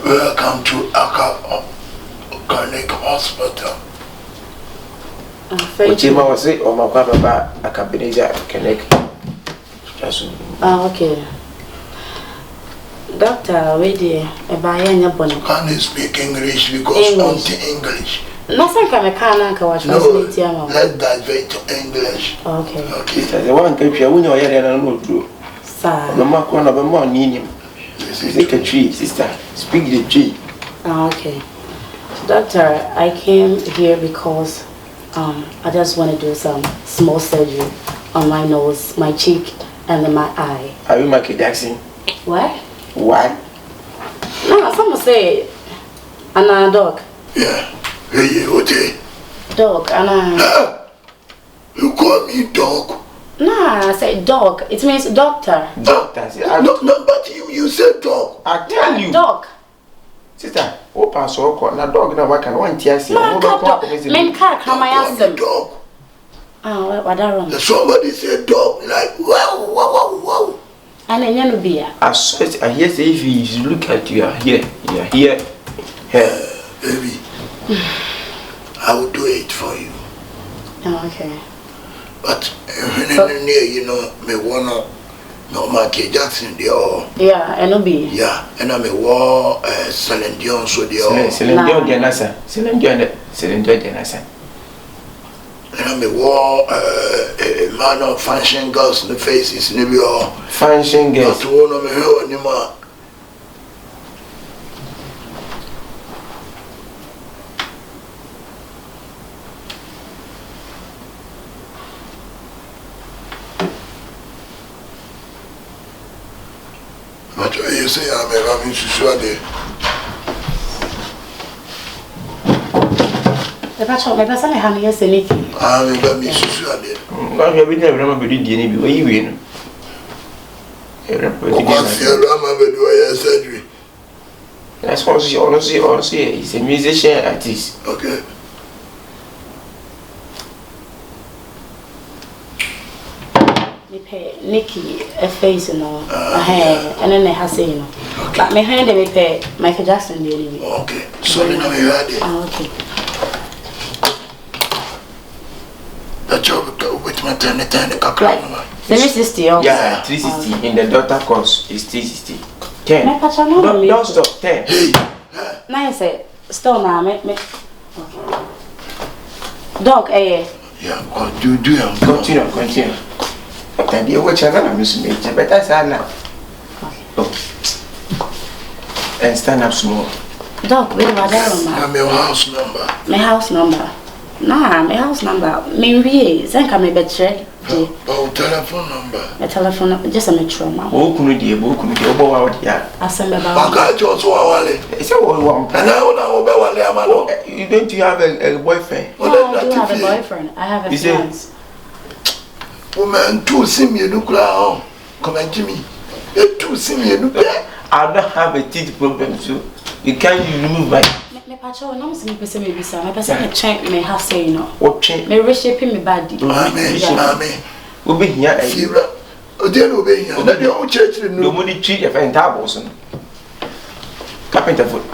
Welcome to Akabenezer Hospital. Ochima was it or Makaba Akabenezer Kyekyeku. Okay. Doctor, wait there. Can you speak English because only English? Nothing can I can't watch no, let's divert to English. Okay. Okay. The one country I wouldn't know yet and no true. Sir. The mark one of a more needing. Take a tree, sister. Speak the tree. Okay. Doctor, I came here because I just want to do some small surgery on my nose, my cheek, and then my eye. Are you Michael Jackson? What? What? No, someone say, Anna dog. Yeah. Hey, okay. Dog, Anna. You call me dog? Nah, I said dog. It means doctor. Doctor. No, but you said dog. I tell you. Dog. Sister, open so called na dog na waka one tiasi. Man, car, come I ask them. Dog. Ah, what are wrong? Somebody said dog, like wow. And then you be I hear say if you look at you are here. Baby, I will do it for you. Oh, okay. But you know, me wanna no Michael Jackson the all. Yeah, and no be. Yeah, and I'm a war Celine Dion so the all. Celine Dion the nasa. Celine Dion the nasa. And I'm a war man of fashion girls in the faces maybe all. Fashion girls. Not one of me here anymore. But you say I'm having suicide. The patron, my person, I have here anything. I'm having suicide. No, you never remember the DNA. Where you in? Awurama be do a surgery. That's what she honestly, he's a musician artist. Okay. Nikki a face and all, a hair, and then they have say, you know. But my hand they pay Michael Jackson the anyway. Okay. Sorry, now you had it. Okay. That job with my tiny Like 360 yeah, 360 in the daughter course is 360. 10. My patron, no, don't stop. 10. Hey. Now I say, still now, me. Okay. Dog, Yeah, do Continue. Then the watch another Miss but that's now. And stand up small. Dog, where was I'm your house number. My house number. Nah, my house number. Maybe it's like my bed share. Oh, telephone number. My telephone number, just a metro now. Book out here. I send about. I got just one. It's a one. And I want you don't you have a boyfriend? No, I do have a boyfriend. I have a fiance. Woman, two see me look around. Come and Jimmy. Two see me look. I don't have a teeth problem, so you can't remove my. My patron, I'm saying, maybe some. My person change may have say, you know. What change? May reshaping me body. Amen. We'll be here. Dear, will be here. Let your own church. No money treat your friend tables. Carpenter foot.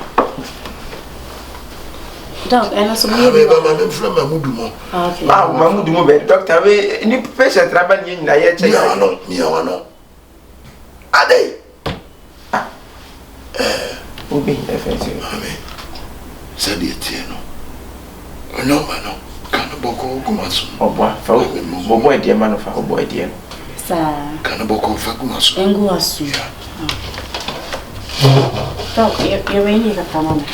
Dog, and also I'm from Mamudumo. Okay. Mamudumo, doctor, any patient traveling in the no. Ade. We'll be here. Amen. Said it, no. Can a boko gumasu. Oh, boy, dear man of our boy, dear. Sir. Can a boko fagumasu. And go as soon. Dog, you're raining at the moment.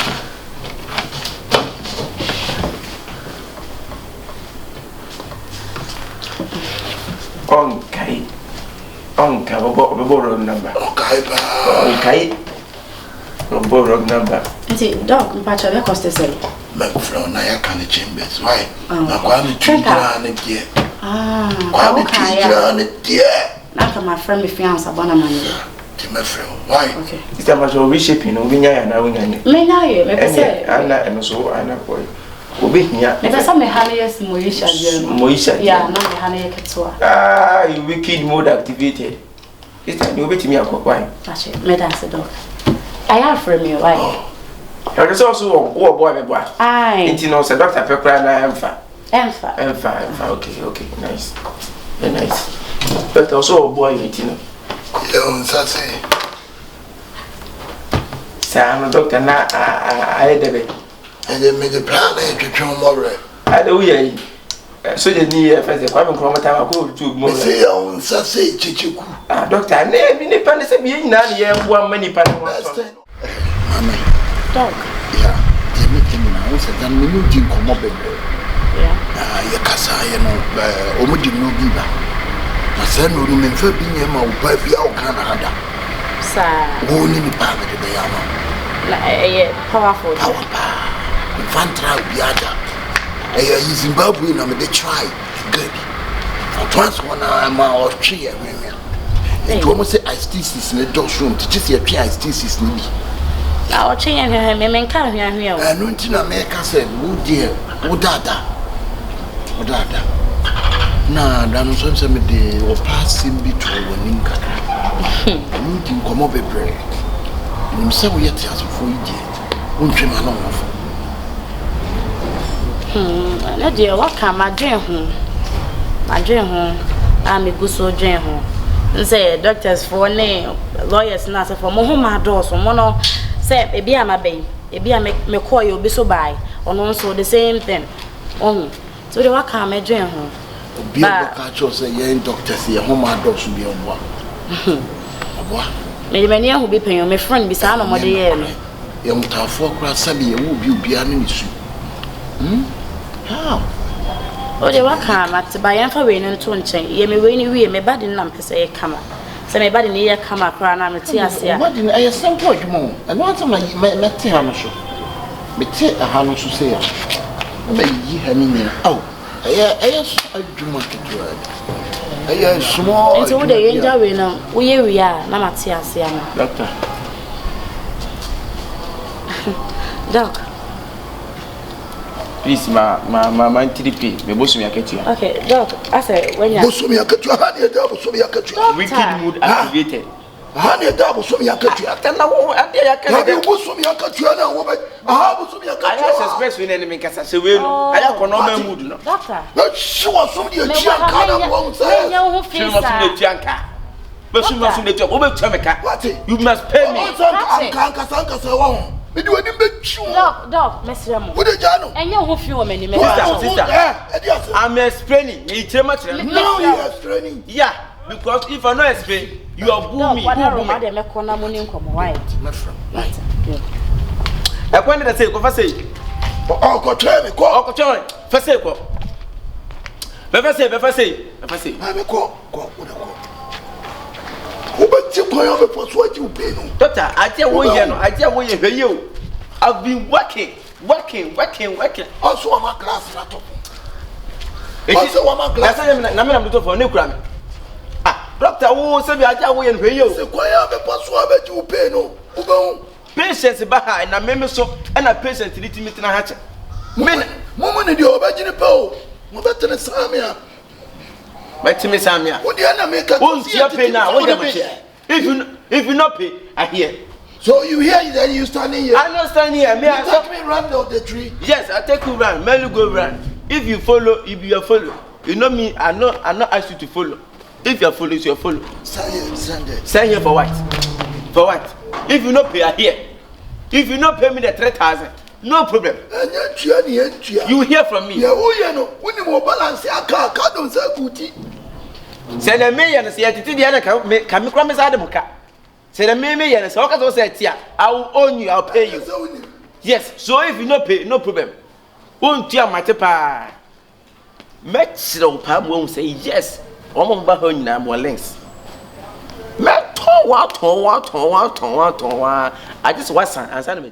Onka, borrow number. Okay. Borrow number. Dog, patch of your cost to say. My friend, I can't chambers. Why? I'm going to here. Not my friend, my fiance, a bonnet. My friend, why? Okay. It's a matter of reshaping. We know and so I know boy. Obi here. Never some Hanias Moisha. Moisha. Yeah, not the Hania Katua. You wicked mode activated. Is that you bet me a cook wine? That's it. Me that's the dog. I have from you, why? There is also a boy, boy. Aye. It knows a doctor pepper and I am fat. Emfa. Okay, nice. Very nice. But also a boy, you know. Sir, I'm a doctor now. I had a bit. And they made a plan to show more. I do, yeah. So you need a first time I go to more. Say, on Sassy Kyekyeku. Doctor, I never been a penny being none here, one many pounds. Mamma. Dog. Yeah, they make him now, said, and we knew Jim come up. Yeah. Yakasa, Omudi no giver. My son will remain for being a more baby out Canada. Sir. Only the power of the Yama. Powerful. Infantile Biada. Zimbabwe, and they try. Good. For twice one I'm out of tree. It almost say I still see in the dog's room to just see a tree I still see me. I'll change him and come here. I know in America said, oh dear, oh dada. Oh dada. Nah, I'm so some day or passing between one in country. You didn't come up a break. And himself yet has a 4 years. Won't you along of? No dear, what can my dream home? My dream home, I'm a good so dream home. And say, doctors for name, lawyers, and answer for more my doors from one of say, a beer my baby, a beer me call you be so by, or also the same thing. Oh, so the what can my dream home? Be a catcher, say, young doctor, see a home my dogs will be on one. Maybe many who be paying my friend beside no more the year. Young town folk, Sammy, and will be an issue. How? Oh, they were come at by Anthony and Tonche. Ye may win away, my body number say, come up. So my body near come up, crown, I'm a tears here. What did I send for you more? And what's my Hamisho? Me take a Hamish to say, ye having out. Yes, I do not get you. I small. And so the angel will know. We are, Mamma Tias, Doctor. Doc. Please, my TDP, me boss me aketi. Okay, doc, I said when you boss me aketi, honey, double so me aketi. Wicked mood activated. Honey, double so me aketi. Atena wo ade ya kan. Na be boss me aketi na wo be. Ah, boss me aketi. I suspect we enemy kasa se we no. Aya ko no ma mood no. Doctor. Na sure so me ati anka na wo say. Me wo fi sa. But you must let you over to me. You must pay me. Anka say wo. Me do any make you. Doc, Mr. Mo. What the jano? And you who feel me, sister. I'm explaining. You tell me. No, you are explaining. Yeah, because if I not explain, you are booming. What are they make on a morning come white? My friend. I wanted to say, go for say. Oh, go tell me, go. Go tell me. First say, go. First say. I'm go. Who bet you go over for what you pay? Doctor, I tell you, I've been working. Also, I'm a class rat. Also, I'm a class. I'm looking for new crime. Ah, doctor, who said I tell you, pay you. So, why am I bet you pay no? Patience behind, and I remember so, and a patient to meet in a hatchet. Moment in the original poll. No better than Samia. But to Miss Samia, what do you make a won't you pay now? If you not pay, I hear. So you hear that you standing here? I not standing here. May I take me round of the tree? Yes, I take you round. May you go round. If you follow, if you follow, you know me. I not ask you to follow. If you follow, you follow. Stand here for what? For what? If you not pay, I hear. If you not pay me the 3,000, no problem. You hear from me. Yeah, oh yeah, no. When you balance your car, don't say good. Send a million and say it to the other can promise Adamuka. Send a million and so I will own you, I'll pay you. Yes, so if you not pay, no problem. Won't you, my papa? Metro Pam won't say yes. Almost by her now more lengths. I just was and